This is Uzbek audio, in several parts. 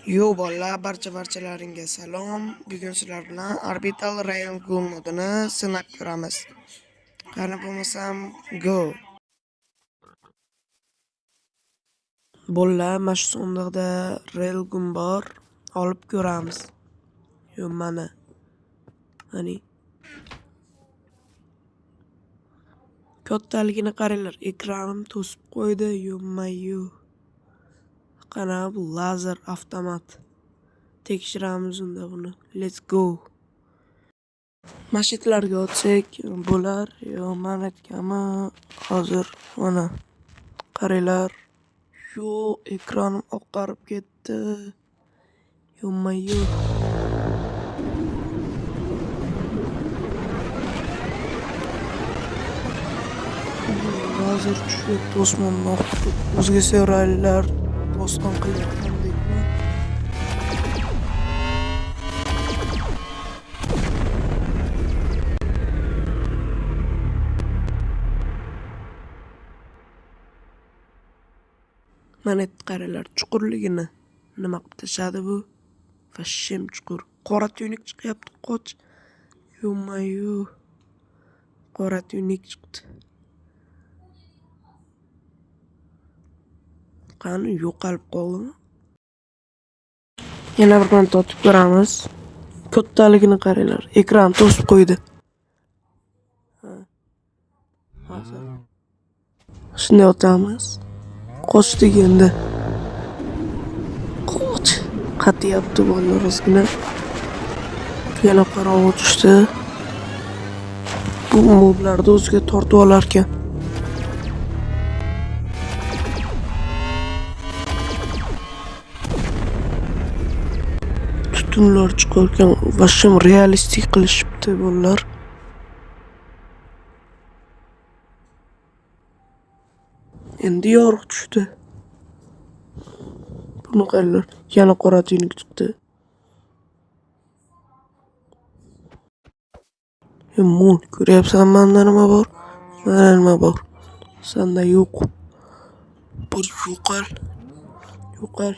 Yo bolalar, barchalaringga salom. Bugun sizlar bilan Orbital Railgun modini sinab ko'ramiz. Qani bo'lmasam, go. Bolalar, mana shu sondiqda Railgun bor. Olib ko'ramiz. Yo mana. Hani kattaligini qaranglar, ekranim to'sib qo'ydi. Yo. Qana bu lazer avtomat. Tekshiramiz unda buni. Let's go. Mashitlarga o'tsak bo'lar. Yo mana aytganmi, hozir mana qaranglar. Yo ekranim oqarib ketdi. Yo. Lazer tushyapti osmondan. O'zga raylar bosqin qilyapgandekmi? Mana qaranglar chuqurligini. Nima qilib tashladi bu? Vashshem chuqur. Qora tuynuk chiqyapti, qoch. Yo. Qora tuynuk chiqdi. Qani yo'qolib qoldimi? Yana bir marta o'tib ko'ramiz. Kattaligini qaranglar. Ekran to'sib qo'ydi. Hozir shunday o'tamiz. Qochdik endi. Qoch. Qatyapti bolalar ozgina. Yana qorong'i tushdi. Bu moblarni o'ziga tortib olar ekan. Tutunlar chiqargan, vashim realistik qilishibdi bolalar. Endi yorug' tushdi. Buni qaranglar, yana qora tuynuk chiqdi. Mol, ko'ryapsanmi menda nima bor? Mana nima bor. Senda yo'q. Bir yo'qol.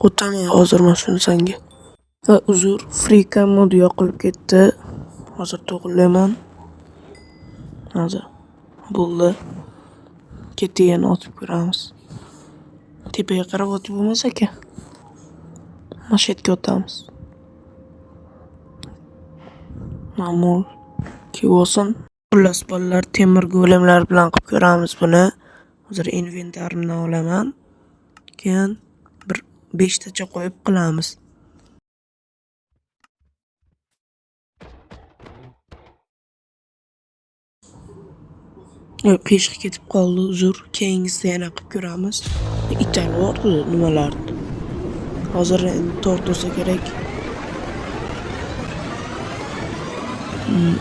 O'taman hozir mana shuni senga. Uzr, Freecam modi yoqilib ketdi. Hozir to'g'rilayman. Hozir bo'ldi. Ketayini otib ko'ramiz. Tepaga qarab o'tib bo'lmas ekan. Mashetga o'tamiz. Ma'mul kivosin. Xullas bolalar, temir golemlar bilan qilib ko'ramiz buni. Hozir inventarimni olaman. Keyin bir 5 tacha qo'yib qilamiz. Qiyshiq ketib qoldi, uzr. Keyingisida yana qilib ko'ramiz. Ital bordi nimalarni. Hozir tort bo'lsa kerak.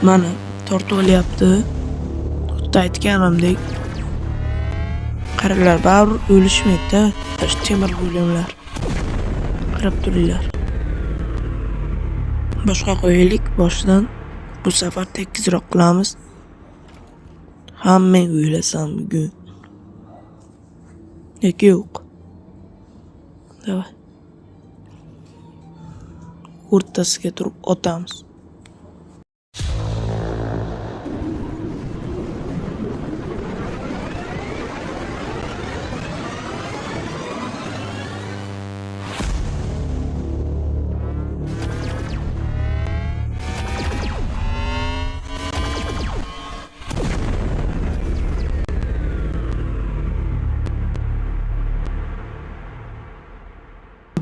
Mana tortib olyapti. Xuddi aytganimdek. Qaranglar, baribir o'lishmaydi-da. Temir bo'limlar. Qarab turinglar. Boshqa qo'yaylik boshidan. Bu safar tekizroq qilamiz. Hammang o'ylasam bugun. Yo'q. Davay. O'rtasiga turib otamiz.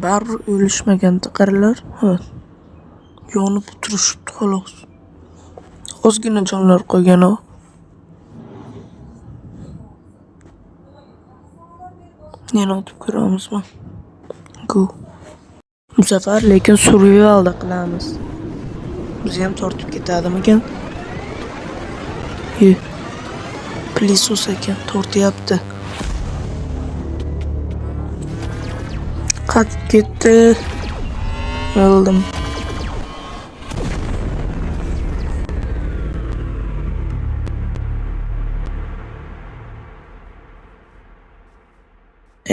Baribir o'lishmaganda qaranglar. Yonib turishibdi xolos. Ozgina jonlar qolgan o. Yana o'tib ko'ramizmi? Go. Bu safar lekin survivalda qilamiz. Bizni ham tortib ketadimikan? Plisos ekan, tortyapti. Qatib ketdi. Öldüm.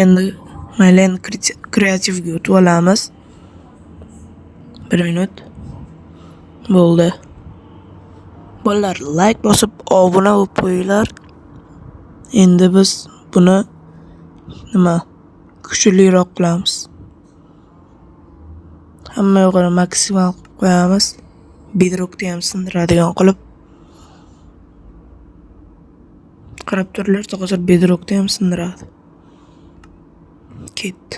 Endi mayli endi kreativga o'tib olamiz. 1 minut. Bo'ldi. Bolalar, like bosib, obuna bo'lib qo'yinglar. Endi biz buni kuchliroq qilamiz. Hamma yo'g'ini maksimal qilib qo'yamiz. Bedrockni ham sindiradigan qilib. Qarab turlar, hozir bedrockni ham sindiradi. Ketdi.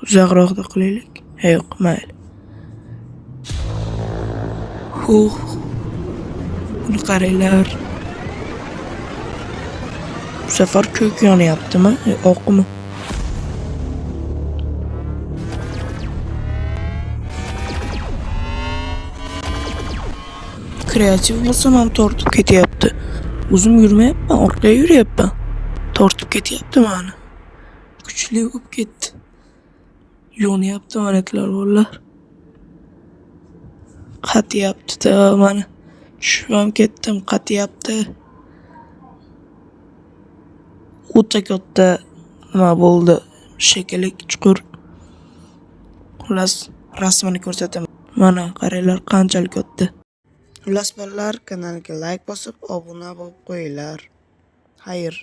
Uzoqroqda qilaylik. Yo'q, mayli. Buni qaranglar. Bu safar ko'k yonyaptimi? Oqmi? Kreativ bo'lsam ham tortib ketyapti. O'zim yurmayapman, orqaga yuryapman. Tortib ketyapti meni. Kuchli bo'lib ketdi. Yonyapti manetlar bolalar. Qatyapti-da mana. Tushib ham ketdim, qatyapti. O'ta katta nima bo'ldi? Shekilli chuqur. Xullas, rasmini ko'rsataman. Mana qaranglar qanchalik katta. Xullas bolalar, kanalga like bosib, obuna bo'lib qo'yinglar. Xayr.